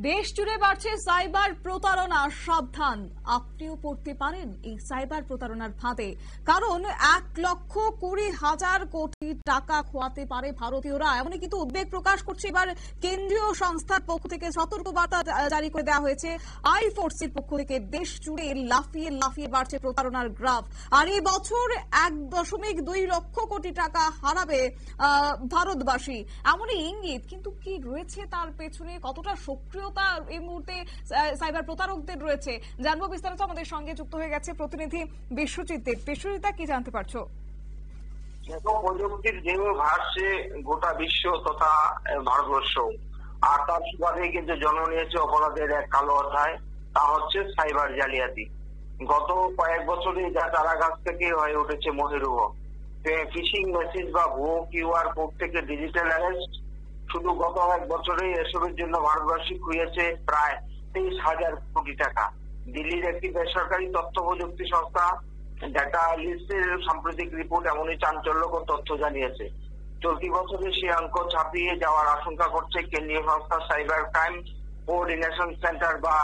দেশ জুড়ে বাড়ছে সাইবার প্রতারণা। সাবধান, আপনিও পড়তে পারেন এই সাইবার প্রতারণার ফাঁদে। কারণ 1,20,000 কোটি টাকা খোয়াতে পারে ভারতীয়রা, এমনই কিন্তু উদ্বেগ প্রকাশ করছে এবার কেন্দ্রীয় সংস্থার পক্ষ থেকে। সতর্কবার্তা জারি করে দেওয়া হয়েছে আইফোর্সির পক্ষ থেকে। দেশ জুড়ে লাফিয়ে লাফিয়ে বাড়ছে প্রতারণার গ্রাফ। আর এই বছর 1.2 লক্ষ কোটি টাকা হারাবে ভারতবাসী, এমনই ইঙ্গিত। কিন্তু কি রয়েছে তার পেছনে, কতটা সক্রিয়তা এই মুহূর্তে সাইবার প্রতারকদের রয়েছে, জানবো বিস্তারিত। আমাদের সঙ্গে যুক্ত হয়ে গেছে প্রতিনিধি বিশ্বজিৎ দেব। বিশ্বজিৎ, কি জানতে পারছো? প্রযুক্তির যেভাবে ভাসছে গোটা বিশ্ব তথা ভারতবর্ষ, আর তার সুবাদে কিন্তু জন্ম নিয়েছে অপরাধের এক কালো অধ্যায়, তা হচ্ছে সাইবার জালিয়াতি। গত কয়েক বছরে যা চারাগাছ থেকে হয়ে উঠেছে মহিরুহ। ফিশিং মেসেজ বা ভুয়ো কিউআর কোড থেকে ডিজিটাল অ্যারেস্ট। শুধু গত এক বছরে এসবের জন্য ভারতবাসী খুইয়েছে প্রায় 23,000 কোটি টাকা। দিল্লির একটি বেসরকারি তথ্য প্রযুক্তি সংস্থা ডাটা লিস্টের সাম্প্রতিক রিপোর্ট এমনই চাঞ্চল্যকর তথ্য জানিয়েছে। চলতি বছরে সে অঙ্ক ছাপিয়ে যাওয়ার আশঙ্কা করছে কেন্দ্রীয় সংস্থা সাইবার ক্রাইম কোঅর্ডিনেশন সেন্টার বা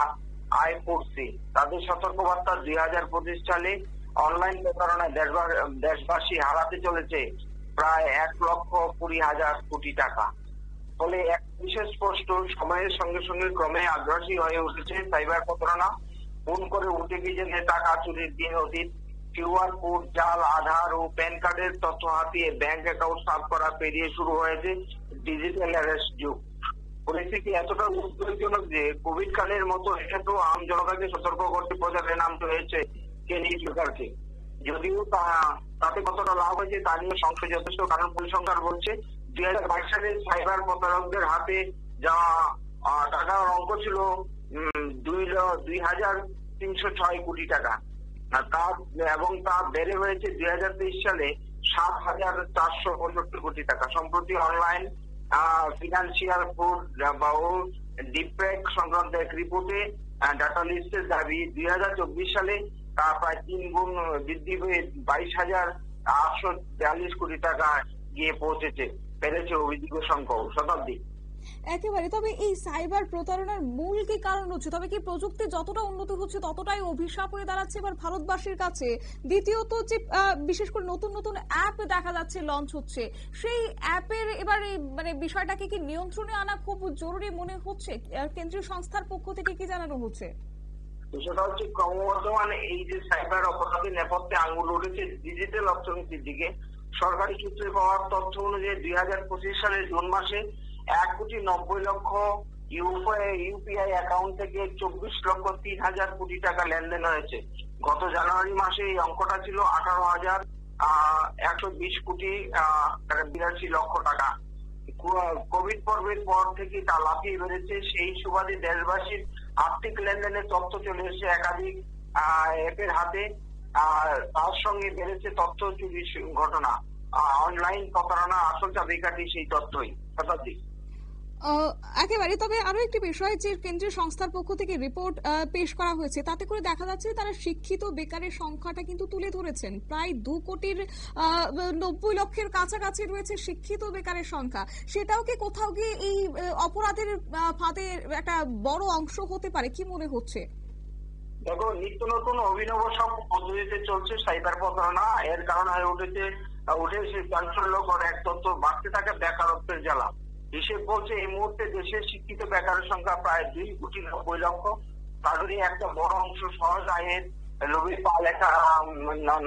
আইফোর্সি। তাদের সতর্কবার্তা, 2025 সালে অনলাইন প্রতারণায় দেশবাসী হারাতে চলেছে প্রায় 1,20,000 কোটি টাকা। ফলে এক বিশেষ স্পষ্ট, সময়ের সঙ্গে সঙ্গে ক্রমে আগ্রাসী হয়ে উঠেছে সাইবার প্রতারণা। ফোন করে ওটিপি জেনে টাকা চুরির দিন অতীত। কিউআর কোড, জাল আধার ও প্যান কার্ডের তথ্য হাতিয়ে ব্যাংক অ্যাকাউন্ট সাফ করা পেরিয়ে শুরু হয়েছে ডিজিটাল অ্যারেস্ট যুগ। পরিস্থিতি এতটা উদ্বেগজনক যে কোভিড কালের মতো এক্ষেত্রেও আম জনতাকে সতর্ক করতে প্রচারে নামতে হয়েছে কেন্দ্রীয় সরকারকে। যদিও তাতে কতটা লাভ হয়েছে তা নিয়ে সংশয় যথেষ্ট, কারণ পরিসংখ্যান বলছে 2022 সালে সাইবার প্রতারকদের হাতে যা টাকার অঙ্ক ছিল 2,306 কোটি টাকা, এবং তা বেড়ে হয়েছে 2023 সালে 7,465 কোটি টাকা। সম্প্রতি অনলাইন ফিনান্সিয়াল ফ্রড বা ডিপেক সংক্রান্ত এক রিপোর্টে ডাটা লিস্টের দাবি 2024 সালে তা প্রায় 3 গুণ বৃদ্ধি হয়ে 22,842 কোটি টাকা গিয়ে পৌঁছেছে, বেড়েছে অভিযোগের সংখ্যাও শতাব্দী। একেবারে। তবে এই সাইবার প্রতারণার মূল কি কারণ হচ্ছে? তবে কি প্রযুক্তি যতটা উন্নত হচ্ছে ততটাই অভিশাপ হয়ে দাঁড়াচ্ছে এবার ভারতবাসীর কাছে? দ্বিতীয়ত, যে বিশেষ করে নতুন নতুন অ্যাপ দেখা যাচ্ছে লঞ্চ হচ্ছে, সেই অ্যাপের এবার মানে বিষয়টাকে কি নিয়ন্ত্রণে আনা খুব জরুরি মনে হচ্ছে? কেন্দ্রীয় সংস্থার পক্ষ থেকে কি জানানো হচ্ছে? সেটা হচ্ছে ক্রমবর্ধমান এই যে সাইবার অপরাধের নেপথ্যে আঙুল উঠেছে ডিজিটাল অর্থনীতির দিকে। সরকারি সূত্রে পাওয়ার তথ্য অনুযায়ী 2025 সালের জুন মাসে 1,90,00,000 ইউপিআই অ্যাকাউন্ট থেকে 24,03,000 কোটি টাকা লেনদেন হয়েছে। গত জানুয়ারি মাসে এই অঙ্কটা ছিল 18,120 কোটি 82 লক্ষ টাকা। কোভিড পর্বের পর থেকে তা লাফিয়ে বেড়েছে। সেই সুবাদে দেশবাসীর আর্থিক লেনদেনের তথ্য চলে এসেছে একাধিক অ্যাপের হাতে। তার সঙ্গে বেড়েছে তথ্য চুরির ঘটনা। অনলাইন প্রতারণা আসল চাবিকাঠি সেই তথ্যই শতাব্দী। একেবারে। তবে আরো একটি বিষয়, যে কেন্দ্রীয় সংস্থার পক্ষ থেকে রিপোর্ট পেশ করা হয়েছে, তাতে করে দেখা যাচ্ছে তারা শিক্ষিত বেকারের সংখ্যাটা কিন্তু তুলে ধরেছেন। প্রায় 2,90,00,000 কাছাকাছি রয়েছে শিক্ষিত বেকারের সংখ্যা। সেটাও কি কোথাও গিয়ে এই অপরাধের ফাঁদে একটা বড় অংশ হতে পারে? কি মনে হচ্ছে? দেখো, নিত্য নতুন অভিনব সব পদ্ধতিতে চলছে সাইবার প্রতারণা। এর কারণ হয়ে উঠেছে চাঞ্চল্যকর এক তথ্য, বাড়তে থাকে বেকারত্বের জ্বালা। হিসেব বলছে এই মুহূর্তে দেশের শিক্ষিত বেকারের সংখ্যা প্রায় 2,90,00,000। তাদেরই একটা বড় অংশ সহজ আয়ের লোভে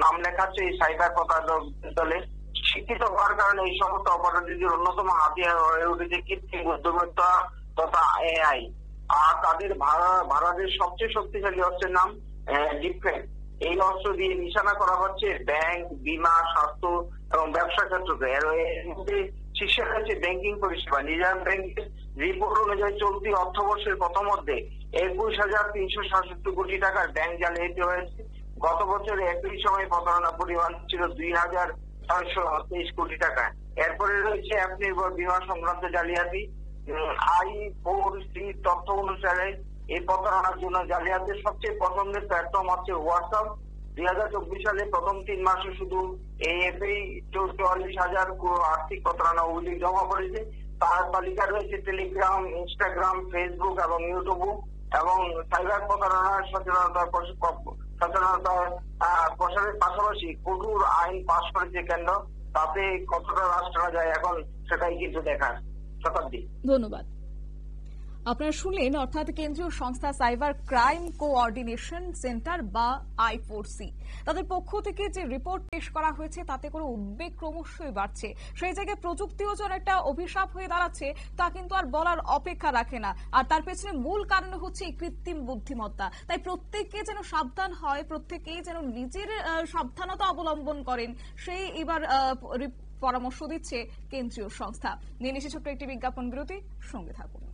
নাম লেখাচ্ছে এই সাইবার প্রতারক দলে। শিক্ষিত হওয়ার কারণে এই সমস্ত অপরাধীদের অন্যতম হাতিয়ার হয়ে উঠেছে কৃত্রিম বুদ্ধিমত্তা তথা এআই। আর তাদের ভারতের সবচেয়ে শক্তিশালী অস্ত্রের নাম ডিপেক। এই অস্ত্র দিয়ে নিশানা করা হচ্ছে ব্যাংক, বীমা, স্বাস্থ্য এবং ব্যবসা ক্ষেত্রকে। এর মধ্যে শীর্ষে রয়েছে ব্যাংকিং পরিষেবা। নিজাম ব্যাংকের রিপোর্ট অনুযায়ী চলতি অর্থবর্ষের প্রথমার্ধে 21,367 কোটি টাকার ব্যাংক জালিয়াতি হয়েছে। গত বছরে একই সময় প্রতারণা পরিমাণ ছিল 2,623 কোটি টাকা। এরপরে রয়েছে অ্যাপ নির্ভর বীমা সংক্রান্ত জালিয়াতি। আইফোর্সি তথ্য অনুসারে এই প্রতারণার জন্য জালিয়াতির সবচেয়ে পছন্দের প্ল্যাটফর্ম হচ্ছে হোয়াটসঅ্যাপ। 2024 সালে প্রথম 3 মাসে শুধু এই অ্যাপেই 44,000 আর্থিক প্রতারণা অভিযোগ জমা পড়েছে। তার তালিকা রয়েছে টেলিগ্রাম, ইনস্টাগ্রাম, ফেসবুক এবং ইউটিউব। এবং সাইবার প্রতারণার সচেতনতা প্রসারের পাশাপাশি কঠোর আইন পাশ করেছে কেন্দ্র। তাতে কতটা রাশ টানা যায় এখন সেটাই কিন্তু দেখার। শতাব্দী, ধন্যবাদ। আপনারা শুনলেন, অর্থাৎ কেন্দ্রীয় সংস্থা সাইবার ক্রাইম কোঅর্ডিনেশন সেন্টার বা I4C, তাদের পক্ষ থেকে যে রিপোর্ট পেশ করা হয়েছে তাতে করে উদ্বেগ ক্রমশই বাড়ছে। সেই জায়গায় প্রযুক্তিও যেন একটা অভিশাপ হয়ে দাঁড়াচ্ছে তা কিন্তু আর বলার অপেক্ষা রাখে না। আর তার পেছনে মূল কারণ হচ্ছে এই কৃত্রিম বুদ্ধিমত্তা। তাই প্রত্যেককে যেন সাবধান হয়, প্রত্যেকেই যেন নিজের সাবধানতা অবলম্বন করেন, সেই এবার পরামর্শ দিচ্ছে কেন্দ্রীয় সংস্থা। নিয়ে নিচ্ছে ছোট্ট একটি বিজ্ঞাপন বিরতি, সঙ্গে থাকুন।